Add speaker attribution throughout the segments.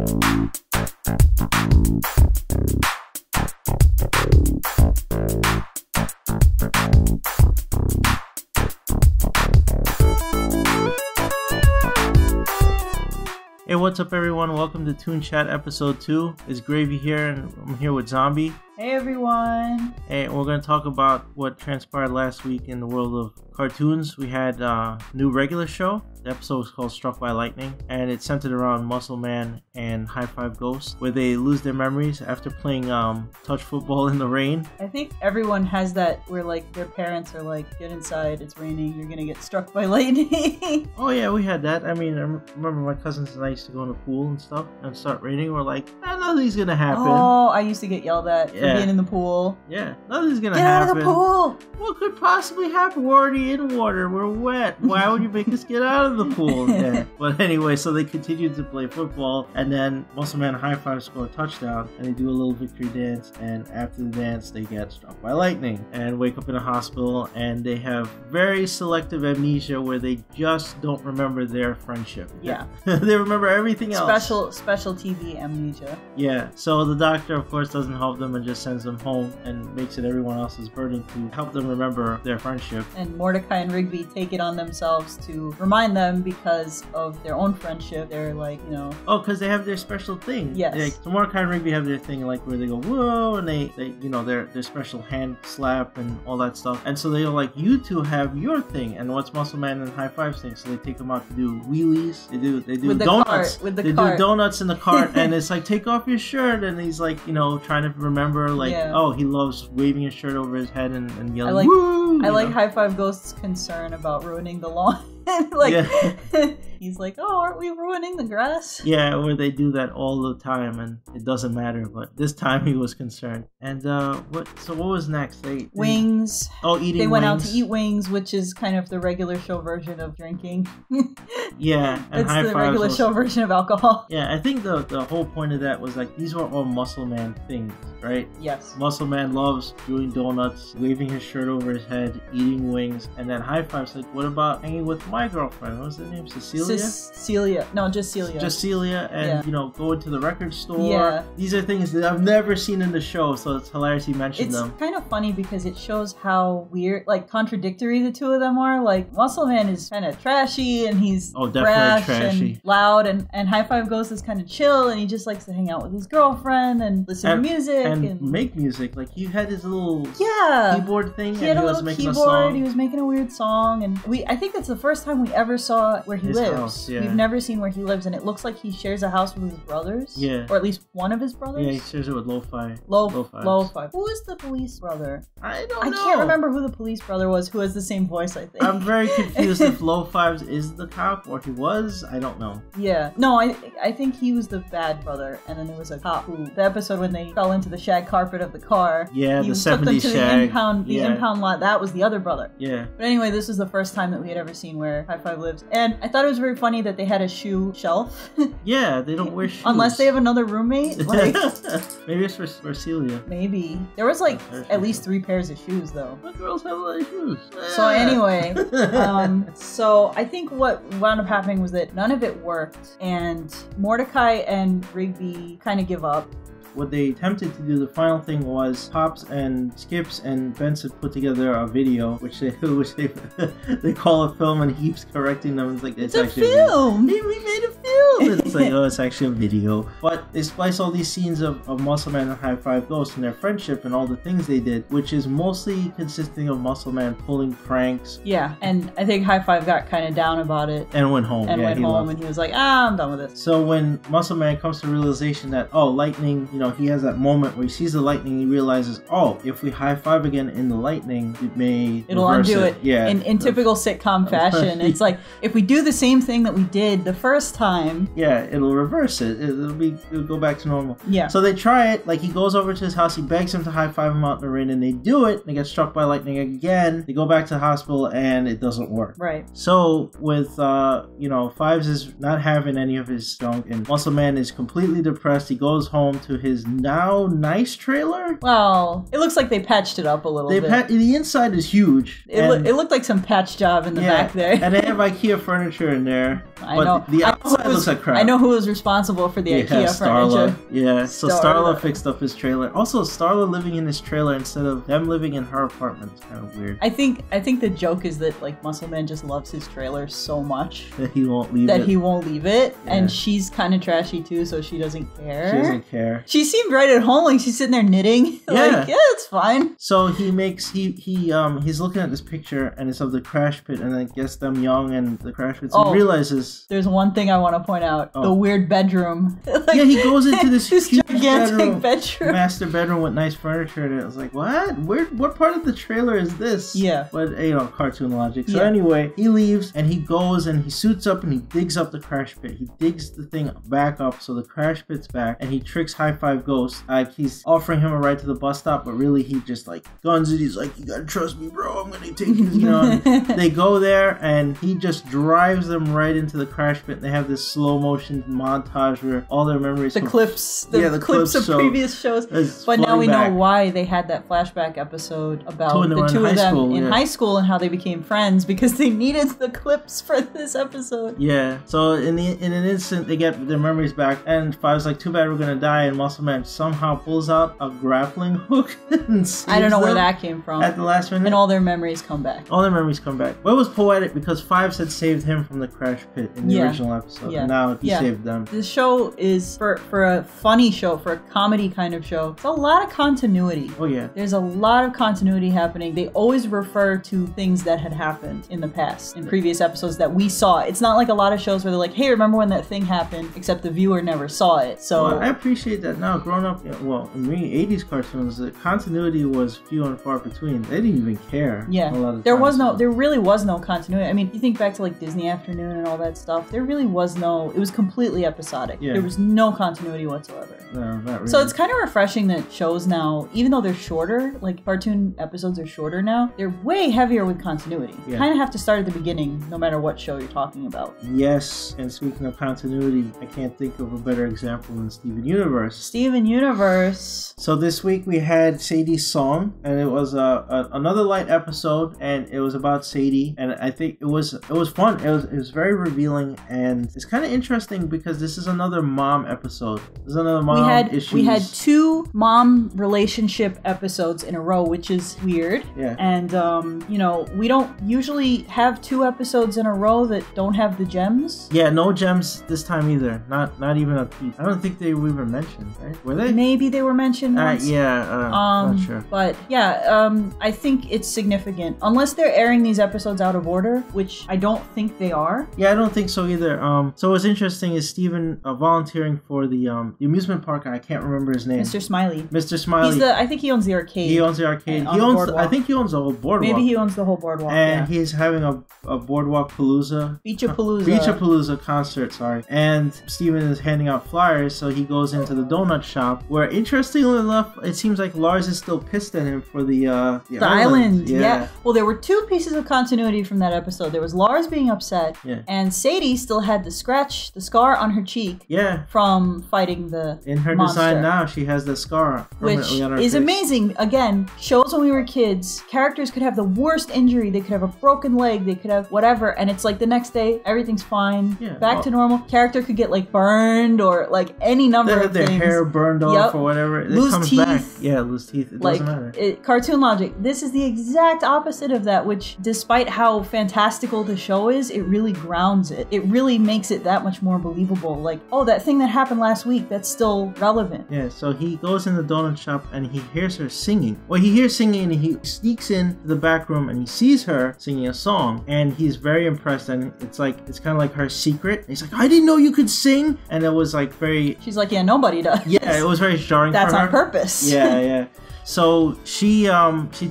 Speaker 1: Hey, what's up everyone? Welcome to Toon Chat episode 2. It's Gravy here and I'm here with Zombie.
Speaker 2: Hey everyone!
Speaker 1: Hey, we're going to talk about what transpired last week in the world of cartoons. We had a new regular show. The episode was called Struck by Lightning, and it's centered around Muscle Man and High Five Ghost, where they lose their memories after playing touch football in the rain.
Speaker 2: I think everyone has that where like their parents are like, get inside, it's raining, you're gonna get struck by lightning.
Speaker 1: Oh yeah, we had that. I mean, I remember my cousins and I used to go in the pool and stuff, and start raining. We're like, nothing's gonna happen.
Speaker 2: Oh, I used to get yelled at for being in the pool.
Speaker 1: Yeah, nothing's gonna happen.
Speaker 2: Get out of the pool!
Speaker 1: What could possibly happen? We're already in water. We're wet. Why would you make us get out of the pool? Yeah. But anyway, so they continued to play football, and then Muscle Man and High Five score a touchdown, and they do a little victory dance, and after the dance, they get struck by lightning and wake up in a hospital, and they have very selective amnesia where they just don't remember their friendship.
Speaker 2: Yeah.
Speaker 1: They remember everything else.
Speaker 2: Special TV amnesia.
Speaker 1: Yeah. So the doctor, of course, doesn't help them and just sends them home and makes it everyone else's burden to help them remember their friendship.
Speaker 2: And Mordecai and Rigby take it on themselves to remind them because of their own friendship. They're like, you know...
Speaker 1: Oh, because they have their special thing.
Speaker 2: Yes.
Speaker 1: Like, so Mordecai and Rigby have their thing, like, where they go, whoa, and they you know, their special hand slap and all that stuff. And so they're like, you two have your thing. And what's Muscle Man and High Five's thing? So they take them out to do wheelies. They do
Speaker 2: with
Speaker 1: donuts.
Speaker 2: The cart, with the
Speaker 1: they
Speaker 2: cart.
Speaker 1: do donuts in the cart, and it's like, take off your shirt. And he's like, you know, trying to remember, like, oh, he loves waving his shirt over his head and yelling, woo!
Speaker 2: I like High Five Ghost's concern about ruining the lawn. He's like, oh, aren't we ruining the grass?
Speaker 1: Yeah, where they do that all the time, and it doesn't matter. But this time he was concerned. And what was next?
Speaker 2: Wings.
Speaker 1: Oh, eating.
Speaker 2: They went out to eat wings, which is kind of the regular show version of drinking.
Speaker 1: Yeah, and
Speaker 2: it's the regular show version of alcohol.
Speaker 1: Yeah, I think the whole point of that was like these were all Muscle Man things, right?
Speaker 2: Yes.
Speaker 1: Muscle Man loves doing donuts, waving his shirt over his head, eating wings, and then High Five's like, what about hanging with my girlfriend? What was her name? Celia? No, just Celia. Just Celia, and you know, going to the record store.
Speaker 2: Yeah.
Speaker 1: These are things that I've never seen in the show, so it's hilarious he mentioned them.
Speaker 2: It's kind of funny because it shows how weird, like contradictory the two of them are. Like Muscle Man is kind of trashy and he's brash
Speaker 1: trashy
Speaker 2: and loud, and High Five Ghost is kind of chill and he just likes to hang out with his girlfriend and listen to music
Speaker 1: and make music. Like he had his little keyboard thing.
Speaker 2: He had a little keyboard. He was making a weird song, and I think that's the first time we ever saw where he lives.
Speaker 1: House, yeah.
Speaker 2: We've never seen where he lives, and it looks like he shares a house with his brothers.
Speaker 1: Yeah.
Speaker 2: Or at least one of his brothers.
Speaker 1: Yeah, he shares it with Lo-Fi.
Speaker 2: Lo-Fi. Who is the police brother?
Speaker 1: I don't know.
Speaker 2: I can't remember who the police brother was, who has the same voice, I think.
Speaker 1: I'm very confused if Lo-Fi is the cop or he was. I don't know.
Speaker 2: Yeah. No, I think he was the bad brother, and then there was a cop who, the episode when they fell into the shag carpet of the car.
Speaker 1: Yeah, the 70s shag.
Speaker 2: Took them to the impound lot. That was the other brother.
Speaker 1: Yeah.
Speaker 2: But anyway, this was the first time that we had ever seen where High Five lives. And I thought it was very funny that they had a shoe shelf.
Speaker 1: Yeah, they don't wear shoes.
Speaker 2: Unless they have another roommate. Like,
Speaker 1: maybe it's for Celia.
Speaker 2: Maybe. There was like at least 3 pairs of shoes though.
Speaker 1: But girls have a lot of shoes.
Speaker 2: So anyway, so I think what wound up happening was that none of it worked, and Mordecai and Rigby kind of give up.
Speaker 1: What they attempted to do, the final thing was Pops and Skips and Benson put together a video, which they call a film, and he keeps correcting them. It's like, it's actually
Speaker 2: a film.
Speaker 1: We made a film. It's like, oh, it's actually a video. But they splice all these scenes of Muscle Man and High Five Ghost and their friendship and all the things they did, which is mostly consisting of Muscle Man pulling pranks.
Speaker 2: Yeah, and I think High Five got kind of down about it.
Speaker 1: And went home.
Speaker 2: And went home, and he was like, I'm done with this.
Speaker 1: So when Muscle Man comes to the realization that, oh, lightning, you know, he has that moment where he sees the lightning, he realizes, oh, if we high five again in the lightning, it'll
Speaker 2: undo it.
Speaker 1: Yeah.
Speaker 2: In typical sitcom fashion. It's like, if we do the same thing that we did the first time,
Speaker 1: yeah, it'll reverse it. It'll go back to normal.
Speaker 2: Yeah.
Speaker 1: So they try it. Like, he goes over to his house, he begs him to high five him out in the rain, and they do it. They get struck by lightning again. They go back to the hospital, and it doesn't work.
Speaker 2: Right.
Speaker 1: So with you know, Fives is not having any of his junk, and Muscle Man is completely depressed. He goes home to his his now nice trailer.
Speaker 2: Well, it looks like they patched it up a little bit.
Speaker 1: The inside is huge.
Speaker 2: It looked like some patch job in the back there.
Speaker 1: And they have IKEA furniture in there.
Speaker 2: I know.
Speaker 1: The outside looks like crap.
Speaker 2: I know who was responsible for the IKEA furniture.
Speaker 1: Yeah, so Starla fixed up his trailer. Also, Starla living in his trailer instead of them living in her apartment is kind of weird.
Speaker 2: I think the joke is that like Muscle Man just loves his trailer so much
Speaker 1: that he won't leave it.
Speaker 2: Yeah. And she's kind of trashy too, so she doesn't care.
Speaker 1: She doesn't care.
Speaker 2: She seemed right at home, like she's sitting there knitting.
Speaker 1: Yeah,
Speaker 2: it's fine.
Speaker 1: So he's looking at this picture and it's of the crash pit, and I guess them young and the crash pit. So he realizes
Speaker 2: there's one thing I want to point out: the weird bedroom.
Speaker 1: Yeah, he goes into this huge
Speaker 2: gigantic
Speaker 1: bedroom, master bedroom with nice furniture, and it was like, what? What part of the trailer is this?
Speaker 2: Yeah,
Speaker 1: but cartoon logic. So anyway, he leaves and he goes and he suits up and he digs up the crash pit. He digs the thing back up so the crash pit's back, and he tricks High Five Ghost. Like he's offering him a ride to the bus stop, but really he just like guns it. He's like, you gotta trust me, bro. I'm gonna take you. They go there and he just drives them right into the crash pit. And they have this slow motion montage where all their memories,
Speaker 2: the clips of previous shows. But now we know why they had that flashback episode about the two of them in high school and how they became friends, because they needed the clips for this episode.
Speaker 1: Yeah. So in an instant they get their memories back, and Five's like, too bad we're gonna die, and Muscle Man somehow pulls out a grappling hook and
Speaker 2: I don't know where that came from.
Speaker 1: At the last minute.
Speaker 2: And all their memories come back.
Speaker 1: All their memories come back. Well, it was poetic because Fives had saved him from the crash pit in the original episode. And now he saved them.
Speaker 2: This show is, for a funny show, for a comedy kind of show, it's a lot of continuity.
Speaker 1: Oh yeah.
Speaker 2: There's a lot of continuity happening. They always refer to things that had happened in the past, in previous episodes that we saw. It's not like a lot of shows where they're like, hey, remember when that thing happened? Except the viewer never saw it. So
Speaker 1: I appreciate that now. Growing up, in reading 80s cartoons, the continuity was few and far between. They didn't even care.
Speaker 2: Yeah.
Speaker 1: A lot of
Speaker 2: there really was no continuity. I mean, you think back to like Disney Afternoon and all that stuff, there really was no, it was completely episodic. Yeah. There was no continuity whatsoever.
Speaker 1: No, not really.
Speaker 2: So it's kind of refreshing that shows now, even though they're shorter, like cartoon episodes are shorter now, they're way heavier with continuity. You kind of have to start at the beginning, no matter what show you're talking about.
Speaker 1: Yes, and speaking of continuity, I can't think of a better example than Steven Universe.
Speaker 2: Steven Universe.
Speaker 1: So this week we had Sadie's song, and it was another light episode, and it was about Sadie, and I think it was fun. It was very revealing, and it's kind of interesting because this is another mom episode. This is another mom issues.
Speaker 2: We had two mom relationship episodes in a row, which is weird.
Speaker 1: Yeah.
Speaker 2: And we don't usually have two episodes in a row that don't have the gems.
Speaker 1: Yeah, no gems this time either. Not even a peep. I don't think they were even mentioned, right? Were they?
Speaker 2: Maybe they were mentioned once.
Speaker 1: Not sure.
Speaker 2: But yeah, I think it's significant. Unless they're airing these episodes out of order, which I don't think they are.
Speaker 1: Yeah, I don't think so either. So what's interesting is Steven volunteering for the amusement park. I can't remember his name.
Speaker 2: Mr. Smiley.
Speaker 1: Mr. Smiley.
Speaker 2: I think he owns the arcade.
Speaker 1: He owns the arcade. I think he owns the whole boardwalk.
Speaker 2: Maybe he owns the whole boardwalk.
Speaker 1: And he's having a boardwalk palooza. Beach-a-palooza concert, sorry. And Steven is handing out flyers, so he goes into the donut shop, where interestingly enough, it seems like Lars is still pissed at him for the island.
Speaker 2: Yeah. Well, there were two pieces of continuity from that episode. There was Lars being upset, and Sadie still had the scar on her cheek.
Speaker 1: Yeah.
Speaker 2: From fighting the
Speaker 1: In her
Speaker 2: monster.
Speaker 1: Design now, she has the scar permanently on her face.
Speaker 2: Which is amazing. Again, shows when we were kids, characters could have the worst injury. They could have a broken leg. They could have whatever. And it's like the next day, everything's fine. Yeah, back to normal. Character could get like burned or like any number of things.
Speaker 1: Their hair burned off or whatever.
Speaker 2: Lose
Speaker 1: comes
Speaker 2: teeth.
Speaker 1: Back. Yeah, lose teeth. It doesn't matter.
Speaker 2: Cartoon logic. This is the exact opposite of that, which despite how fantastical the show is, it really grounds it. It really makes it that much more believable. Like, oh, that thing that happened last week, that's still relevant.
Speaker 1: Yeah, so he goes in the donut shop and he hears her singing. Well, he hears singing and he sneaks into the back room and he sees her singing a song, and he's very impressed, and it's kind of like her secret. And he's like, I didn't know you could sing. And it was like very...
Speaker 2: She's like, yeah, nobody does.
Speaker 1: Yeah, it was very jarring for her.
Speaker 2: That's on purpose.
Speaker 1: Yeah. So she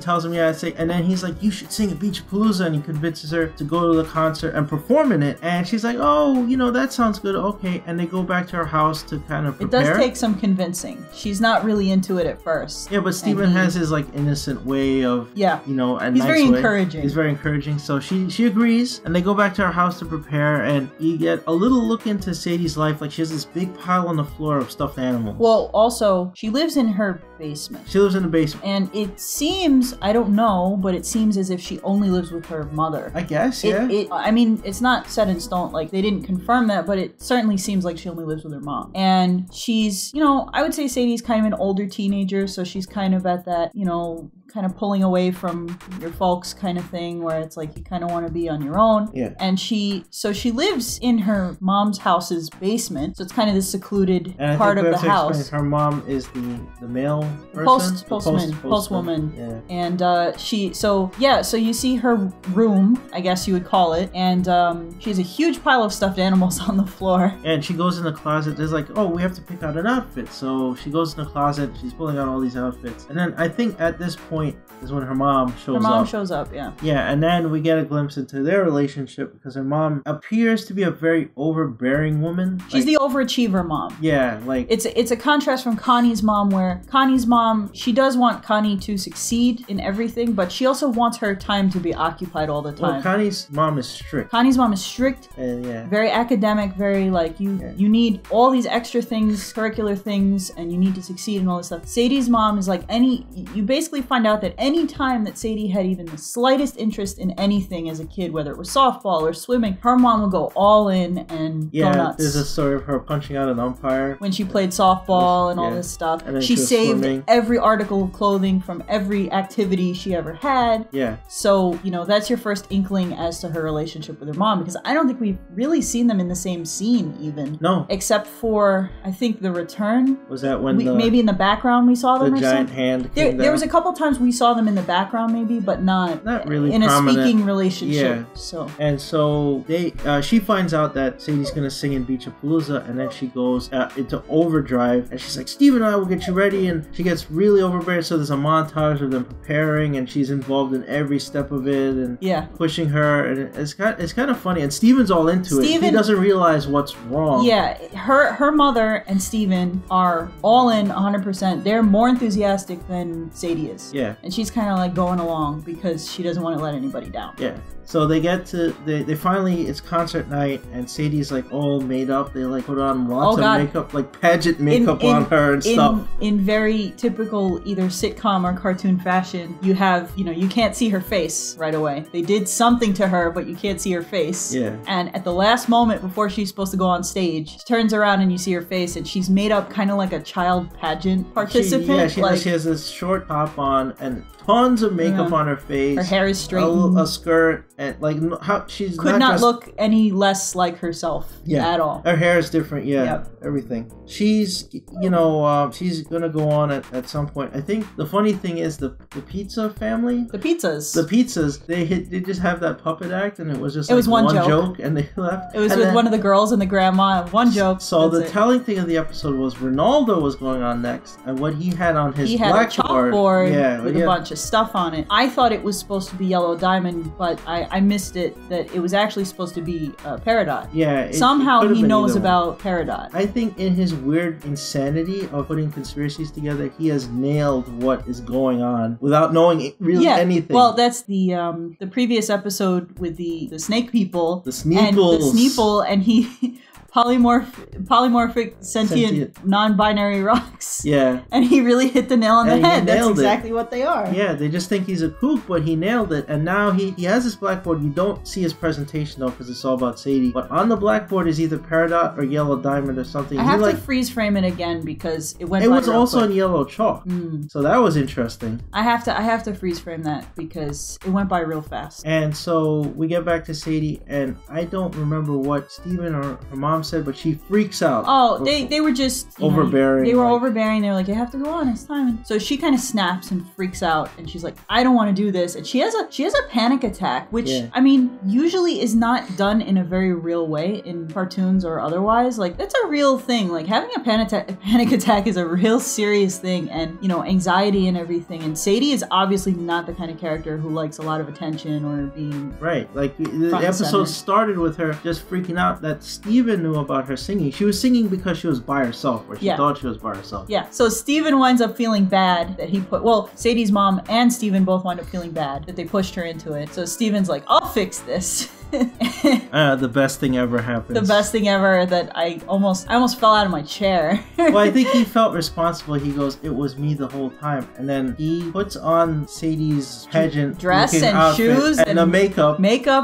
Speaker 1: tells him, and then he's like, you should sing at Beach-a-Palooza, and he convinces her to go to the concert and perform in it. And she's like, oh, that sounds good, okay. And they go back to her house to kind of prepare.
Speaker 2: take some convincing. She's not really into it at first.
Speaker 1: Yeah, but Steven has his like innocent way of, you know, a
Speaker 2: He's
Speaker 1: nice
Speaker 2: very
Speaker 1: way.
Speaker 2: encouraging.
Speaker 1: He's very encouraging. So she agrees, and they go back to her house to prepare, and you get a little look into Sadie's life. Like, she has this big pile on the floor of stuffed animals.
Speaker 2: Well, also, she lives in her basement.
Speaker 1: She lives in the basement.
Speaker 2: And it seems, I don't know, but it seems as if she only lives with her mother.
Speaker 1: I guess, yeah.
Speaker 2: I mean, it's not set in stone. Like, they didn't confirm that, but it certainly seems like she only lives with her mom. And she's, you know, I would say Sadie's kind of an older teenager, so she's kind of at that, you know, kind of pulling away from your folks kind of thing, where it's like you kind of want to be on your own.
Speaker 1: Yeah.
Speaker 2: And she lives in her mom's house's basement, so it's kind of this secluded part of the house.
Speaker 1: Her mom is the male person?
Speaker 2: Postwoman.
Speaker 1: Yeah.
Speaker 2: And so you see her room, I guess you would call it, and she has a huge pile of stuffed animals on the floor.
Speaker 1: And she goes in the closet. There's like, oh, we have to pick out an outfit. So she goes in the closet. She's pulling out all these outfits. And then I think at this point is when her mom shows up.
Speaker 2: Her mom shows up, yeah.
Speaker 1: Yeah, and then we get a glimpse into their relationship because her mom appears to be a very overbearing woman.
Speaker 2: She's the overachiever mom.
Speaker 1: Yeah, like...
Speaker 2: It's a contrast from Connie's mom, where Connie's mom, she does want Connie to succeed in everything, but she also wants her time to be occupied all the time.
Speaker 1: Well, Connie's mom is strict.
Speaker 2: Connie's mom is strict,
Speaker 1: yeah.
Speaker 2: Very academic, very like, you need all these extra things, curricular things, and you need to succeed and all this stuff. Sadie's mom is like you basically find out that any time that Sadie had even the slightest interest in anything as a kid, whether it was softball or swimming, her mom would go all in and go nuts.
Speaker 1: There's a story of her punching out an umpire
Speaker 2: when she played softball and all this stuff. And she saved every article of clothing from every activity she ever had.
Speaker 1: Yeah.
Speaker 2: So, you know, that's your first inkling as to her relationship with her mom, because I don't think we've really seen them in the same scene even.
Speaker 1: No.
Speaker 2: Except for, I think, The Return.
Speaker 1: Was that when
Speaker 2: maybe in the background we saw them or
Speaker 1: giant
Speaker 2: something?
Speaker 1: hand
Speaker 2: There was a couple times we saw them in the background maybe, but not
Speaker 1: really
Speaker 2: in
Speaker 1: prominent.
Speaker 2: A speaking relationship.
Speaker 1: Yeah.
Speaker 2: So.
Speaker 1: And so she finds out that Sadie's gonna sing in Beachapalooza, and then she goes into overdrive, and she's like, Steve and I will get you ready, and she gets really overbearing. So there's a montage of them preparing, and she's involved in every step of it, and pushing her, and it's kind of funny. And Steven's all into it. He doesn't realize what's wrong.
Speaker 2: Yeah, her mother and Steven are all in 100%. They're more enthusiastic than Sadie is.
Speaker 1: Yeah.
Speaker 2: And she's kind of like going along because she doesn't want to let anybody down.
Speaker 1: Yeah. So they get to, they finally, it's concert night, and Sadie's like all made up. They like put on lots of makeup, like pageant makeup on her and stuff.
Speaker 2: In very typical either sitcom or cartoon fashion, you have, you know, you can't see her face right away. They did something to her, but you can't see her face.
Speaker 1: Yeah.
Speaker 2: And at the last moment before she's supposed to go on stage, she turns around and you see her face, and she's made up kind of like a child pageant participant.
Speaker 1: She has this short top on and tons of makeup on her face.
Speaker 2: Her hair is straightened.
Speaker 1: A skirt. And like how she's
Speaker 2: could not look any less like herself at all.
Speaker 1: Her hair is different, everything. She's, you know, she's gonna go on at some point. I think the funny thing is the pizza family.
Speaker 2: The pizzas.
Speaker 1: They just have that puppet act, and it was just
Speaker 2: one
Speaker 1: joke, and they left.
Speaker 2: It was with one of the girls and the grandma. One joke.
Speaker 1: So the telling thing of the episode was Ronaldo was going on next, and what he had on his blackboard,
Speaker 2: a chalkboard with a bunch of stuff on it. I thought it was supposed to be Yellow Diamond, but I missed it that it was actually supposed to be Peridot.
Speaker 1: Yeah.
Speaker 2: Somehow he knows about Peridot.
Speaker 1: I think in his weird insanity of putting conspiracies together, he has nailed what is going on without knowing really anything.
Speaker 2: Well, that's the previous episode with the snake people.
Speaker 1: The Sneeple.
Speaker 2: And he... polymorphic sentient non-binary rocks.
Speaker 1: Yeah.
Speaker 2: And he really hit the nail on the head. That's exactly what they are.
Speaker 1: Yeah, they just think he's a kook, but he nailed it. And now he has this blackboard. You don't see his presentation though, because it's all about Sadie. But on the blackboard is either Peridot or Yellow Diamond or something.
Speaker 2: I have to freeze frame it again because it went. It
Speaker 1: was also in yellow chalk, so that was interesting.
Speaker 2: I have to freeze frame that because it went by real fast.
Speaker 1: And so we get back to Sadie, and I don't remember what Steven or her mom said, but she freaks out.
Speaker 2: Oh, they were just
Speaker 1: overbearing.
Speaker 2: They were overbearing. They were like, you have to go on, it's time. So she kind of snaps and freaks out, and she's like, I don't want to do this. And she has a panic attack, which I mean usually is not done in a very real way in cartoons or otherwise. Like that's a real thing. Like having a panic attack is a real serious thing, and you know, anxiety and everything. And Sadie is obviously not the kind of character who likes a lot of attention or being
Speaker 1: right. Like the episode started with her just freaking out that Steven knew about her singing. She was singing because she was by herself, or she thought she was by herself.
Speaker 2: Yeah, so Steven winds up feeling bad that Sadie's mom and Steven both wind up feeling bad that they pushed her into it. So Steven's like, I'll fix this.
Speaker 1: The best thing ever happens.
Speaker 2: The best thing ever that I almost fell out of my chair.
Speaker 1: Well, I think he felt responsible. He goes, it was me the whole time. And then he puts on Sadie's pageant
Speaker 2: dress and
Speaker 1: outfit
Speaker 2: shoes
Speaker 1: and the makeup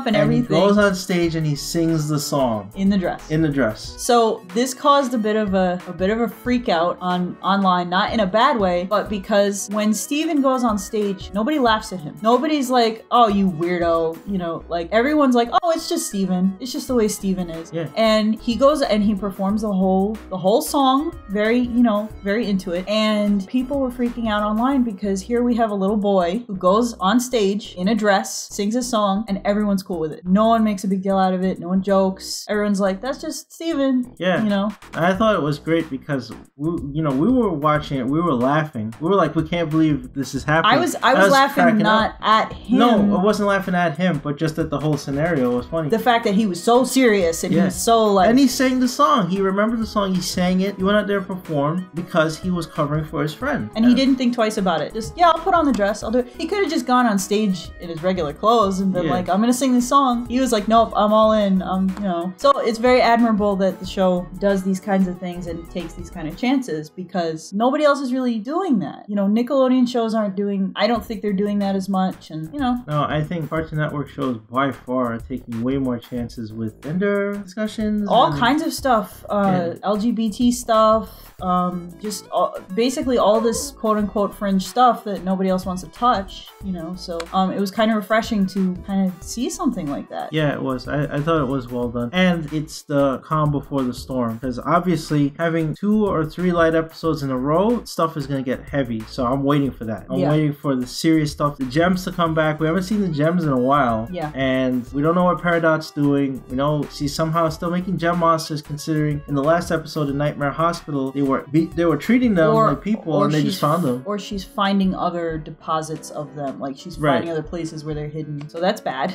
Speaker 2: and everything.
Speaker 1: Goes on stage and he sings the song
Speaker 2: in the dress.
Speaker 1: In the dress.
Speaker 2: So this caused a bit of a freak out online, not in a bad way, but because when Steven goes on stage, nobody laughs at him. Nobody's like, oh, you weirdo, you know, like everyone's like, oh, it's just Steven. It's just the way Steven is.
Speaker 1: Yeah.
Speaker 2: And he goes and he performs the whole song, very into it. And people were freaking out online because here we have a little boy who goes on stage in a dress, sings a song, and everyone's cool with it. No one makes a big deal out of it. No one jokes. Everyone's like, that's just Steven.
Speaker 1: Yeah.
Speaker 2: You know?
Speaker 1: I thought it was great because we were watching it. We were laughing. We were like, we can't believe this is happening.
Speaker 2: I was laughing not at him.
Speaker 1: No, I wasn't laughing at him, but just at the whole scenario. It was funny.
Speaker 2: The fact that he was so serious and he was so like...
Speaker 1: And he sang the song. He remembered the song. He sang it. He went out there and performed because he was covering for his friend.
Speaker 2: And he didn't think twice about it. Just, I'll put on the dress. I'll do it. He could have just gone on stage in his regular clothes and been like, I'm going to sing this song. He was like, nope, I'm all in. So it's very admirable that the show does these kinds of things and takes these kind of chances because nobody else is really doing that. You know, Nickelodeon shows I don't think they're doing that as much. And,
Speaker 1: No, I think Cartoon Network shows by far are taking way more chances with gender discussions.
Speaker 2: All kinds of stuff. LGBT stuff. Basically all this quote-unquote fringe stuff that nobody else wants to touch, so it was kind of refreshing to kind of see something like that.
Speaker 1: Yeah, it was. I thought it was well done. And it's the calm before the storm, because obviously having 2 or 3 light episodes in a row, stuff is going to get heavy, so I'm waiting for that. I'm waiting for the serious stuff, the gems to come back. We haven't seen the gems in a while, and we don't know what Peridot's doing. We know she's somehow still making gem monsters, considering in the last episode of Nightmare Hospital, they were treating them like people, and they just found them.
Speaker 2: Or she's finding other deposits of them, like she's finding other places where they're hidden. So that's bad.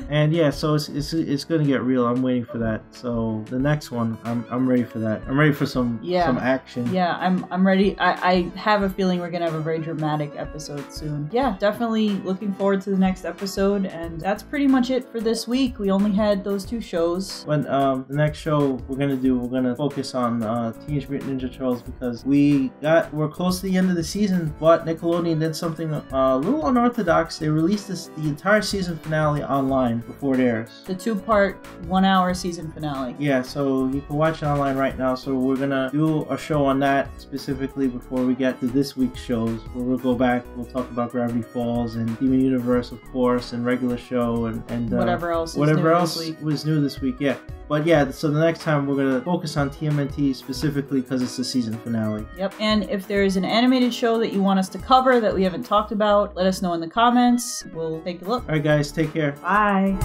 Speaker 1: And so it's going to get real. I'm waiting for that. So the next one, I'm ready for that. I'm ready for some action.
Speaker 2: Yeah, I'm ready. I have a feeling we're gonna have a very dramatic episode soon. Yeah, definitely looking forward to the next episode. And that's pretty much it for this week. We only had those 2 shows.
Speaker 1: When the next show we're gonna focus on Teenage Mutant Ninja Turtles, because we're close to the end of the season, but Nickelodeon did something a little unorthodox. They released the entire season finale online before it airs.
Speaker 2: The 2-part 1-hour season finale.
Speaker 1: Yeah, so you can watch it online right now. So we're gonna do a show on that specifically before we get to this week's shows, where we'll go back, we'll talk about Gravity Falls and Steven Universe, of course, and regular show and
Speaker 2: whatever else
Speaker 1: was new this week. Yeah. But so the next time we're going to focus on TMNT specifically because it's the season finale.
Speaker 2: Yep, and if there's an animated show that you want us to cover that we haven't talked about, let us know in the comments. We'll take a look.
Speaker 1: Alright guys, take care.
Speaker 2: Bye.